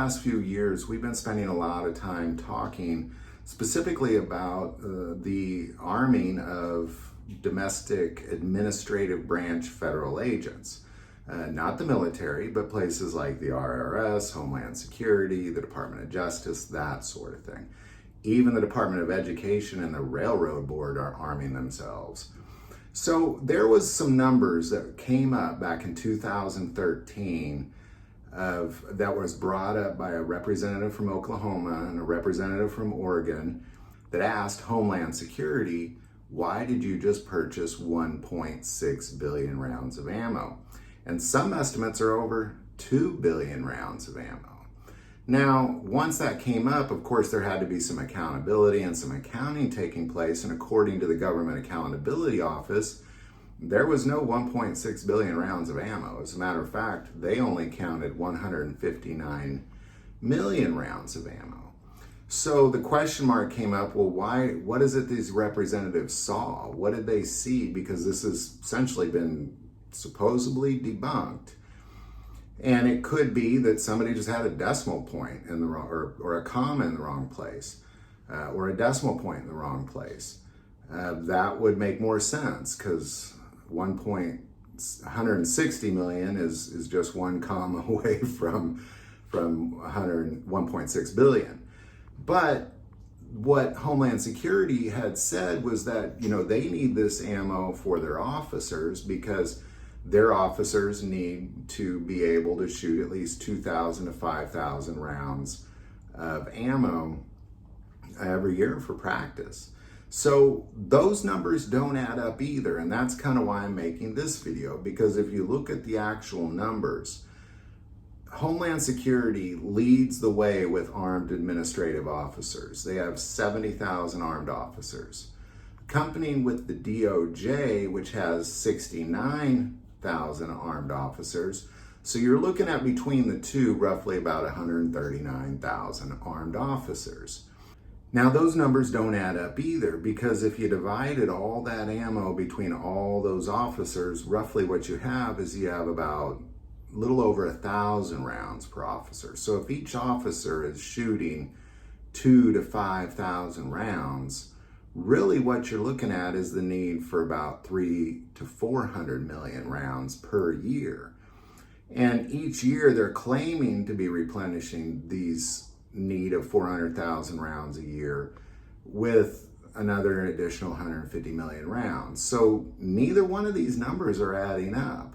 last few years, we've been spending a lot of time talking specifically about the arming of domestic administrative branch federal agents. Not the military, but places like the IRS, Homeland Security, the Department of Justice, that sort of thing. Even the Department of Education and the Railroad Board are arming themselves. So there was some numbers that came up back in 2013 that was brought up by a representative from Oklahoma and a representative from Oregon that asked Homeland Security, why did you just purchase 1.6 billion rounds of ammo? And some estimates are over 2 billion rounds of ammo. Now, once that came up, of course, there had to be some accountability and some accounting taking place. And according to the Government Accountability Office, there was no 1.6 billion rounds of ammo. As a matter of fact, they only counted 159 million rounds of ammo. So the question mark came up, well, what is it these representatives saw? What did they see? Because this has essentially been supposedly debunked. And it could be that somebody just had a decimal point in the wrong, or a comma in the wrong place, or a decimal point in the wrong place. That would make more sense, because 160 million is just one comma away from 1.6 billion. But what Homeland Security had said was that, they need this ammo for their officers because their officers need to be able to shoot at least 2,000 to 5,000 rounds of ammo every year for practice. So those numbers don't add up either, and that's kind of why I'm making this video, because if you look at the actual numbers, Homeland Security leads the way with armed administrative officers. They have 70,000 armed officers. Accompanying with the DOJ, which has 69,000 armed officers. So you're looking at, between the two, roughly about 139,000 armed officers. Now those numbers don't add up either, because if you divided all that ammo between all those officers, roughly what you have about a little over 1,000 rounds per officer. So if each officer is shooting 2,000 to 5,000 rounds, really what you're looking at is the need for about 300 to 400 million rounds per year. And each year they're claiming to be replenishing these need of 400,000 rounds a year with another additional 150 million rounds. So neither one of these numbers are adding up.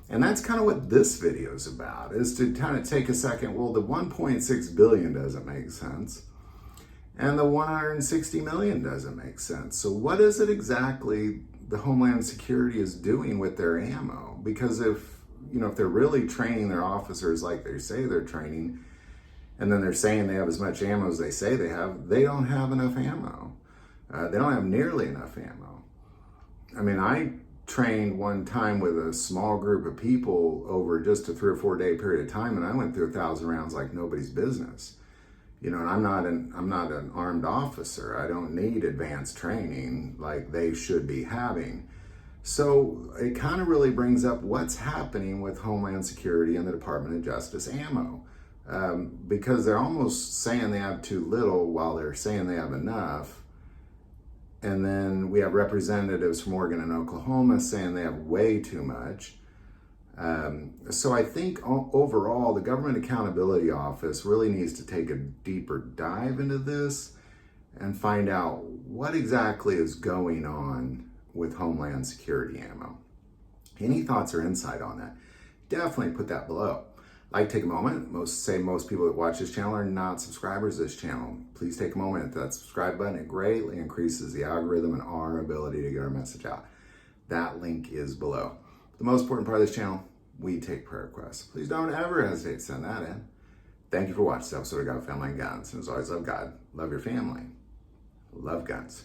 And that's kind of what this video is about, is to kind of take a second, well, the 1.6 billion doesn't make sense. And the 160 million doesn't make sense. So what is it exactly the Homeland Security is doing with their ammo? Because if they're really training their officers like they say they're training, and then they're saying they have as much ammo as they say they don't have enough ammo. They don't have nearly enough ammo. I mean, I trained one time with a small group of people over just a 3 or 4 day period of time, and I went through 1,000 rounds like nobody's business. And I'm not an armed officer. I don't need advanced training like they should be having. So it kind of really brings up what's happening with Homeland Security and the Department of Justice ammo. Because they're almost saying they have too little while they're saying they have enough. And then we have representatives from Oregon and Oklahoma saying they have way too much. So I think overall, the Government Accountability Office really needs to take a deeper dive into this and find out what exactly is going on with Homeland Security ammo. Any thoughts or insight on that? Definitely put that below. I'd like to take a moment. Most people that watch this channel are not subscribers to this channel. Please take a moment and hit that subscribe button. It greatly increases the algorithm and our ability to get our message out. That link is below. The most important part of this channel, we take prayer requests. Please don't ever hesitate to send that in. Thank you for watching this episode of God, Family, and Guns. And as always, love God, love your family, love guns.